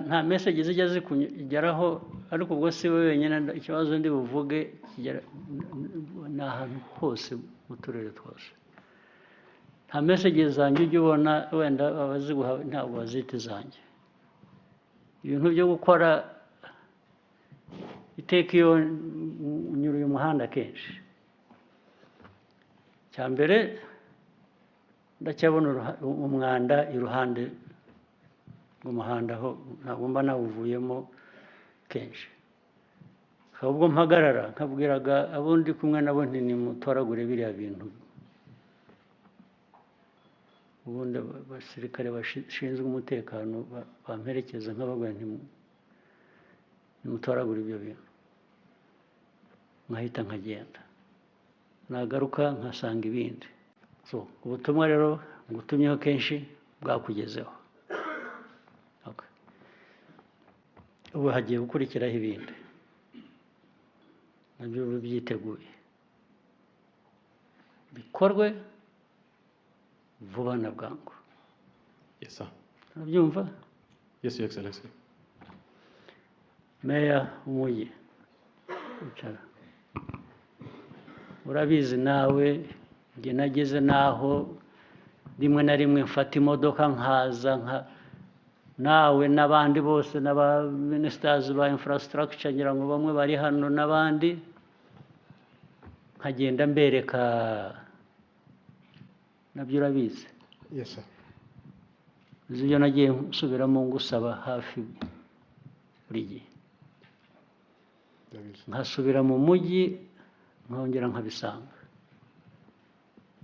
nta message zijya zikugeraho ariko ubwo si we wenyine ikibazo ndi buvuge kigera n'ahantu hose mu turere twose nta message zanjye ujya ubona wenda abaziguha ntabwo bazita izanjye ibintu byo gukora iteka iyo unyuruye umuhanda kenshi cya mbere ndacyabona umwanda iruhande rw'umuhanda aho ntabwo mba nawuvuyemo kenshi ahubwo mpagarara nkabwiraga abo ndi kumwe nabo nti nimutoragure biriya bintu ubundi abasirikare bashinzwe umutekano bamperekeza nk'ababwira nti nimutoragure ibyo bintu nkahita nkagenda nagaruka nkasanga ibindi so ubutumwa rero ngutumyeho kenshi bwakugezeho ubu hagiye gukurikiraho ibindi nabyo byiteguye bikorwe vuba na bwangu. Yes sir. Urabyumva? Yes your excellency. Meya umujyi ucara urabizi nawe njye nageze naho rimwe na rimwe mfata imodoka nkaza nawe n'abandi bose n'aba ministers ba infrastructure ngira ngo bamwe bari hano n'abandi nkagenda mbereka nabyo urabizi. Yes sir. Ibyo nagiye nsubiramo ngusaba hafi buri gihe nkasubira mu mujyi nkongera nkabisanga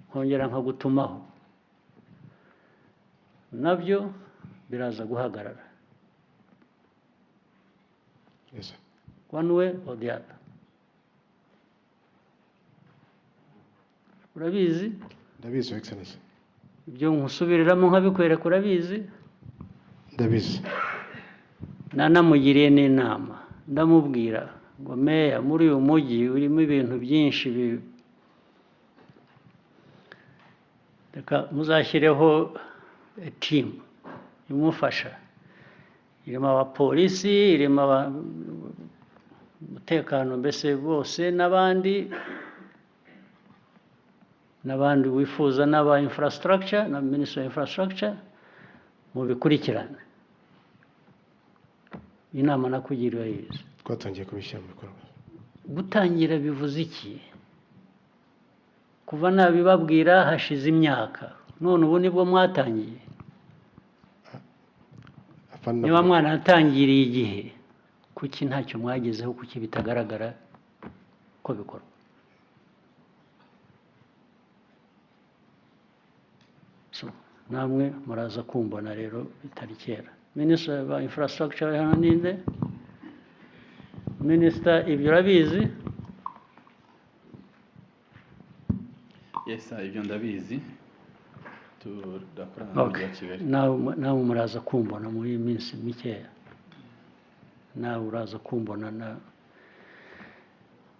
nkongera nkagutumaho nabyo biraza guhagarara. Yes sir. One way or the other. Urabizi? Ndabizi your excellency. Ibyo nkusubiriramo nkabikwereka urabizi? Ndabizi. Nanamugiriye n'inama ndamubwira ngo meya muri uyu mujyi urimo ibintu byinshi reka muzashyireho team imufasha irimo abapolisi irimo umutekano mbese bose n'abandi wifuza n'aba infrastructure na Minister of Infrastructure mu bikurikirane inama nakugiriwe yize twatangiye kubishyira mu bikorwa. Gutangira bivuze iki? Kuva nabibabwira hashize imyaka none ubu nibwo mwatangiye. Niba mwana atangiriye igihe kuki ntacyo mwagezeho kuki bitagaragara ko bikorwa? So namwe muraza kumbona rero bitari kera. Minister of Infrastructure hano ninde? Minister ibyo urabizi? Yes sir, ibyo ndabizi. Tudakorana n'umujyi wa Kigali. Nawe muraza kumbona muri iyi minsi mikeya. Nawe uraza kumbona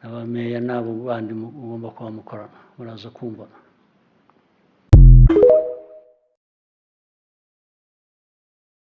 n'abameya n'abo bandi mugomba kuba mukorana muraza kumbona.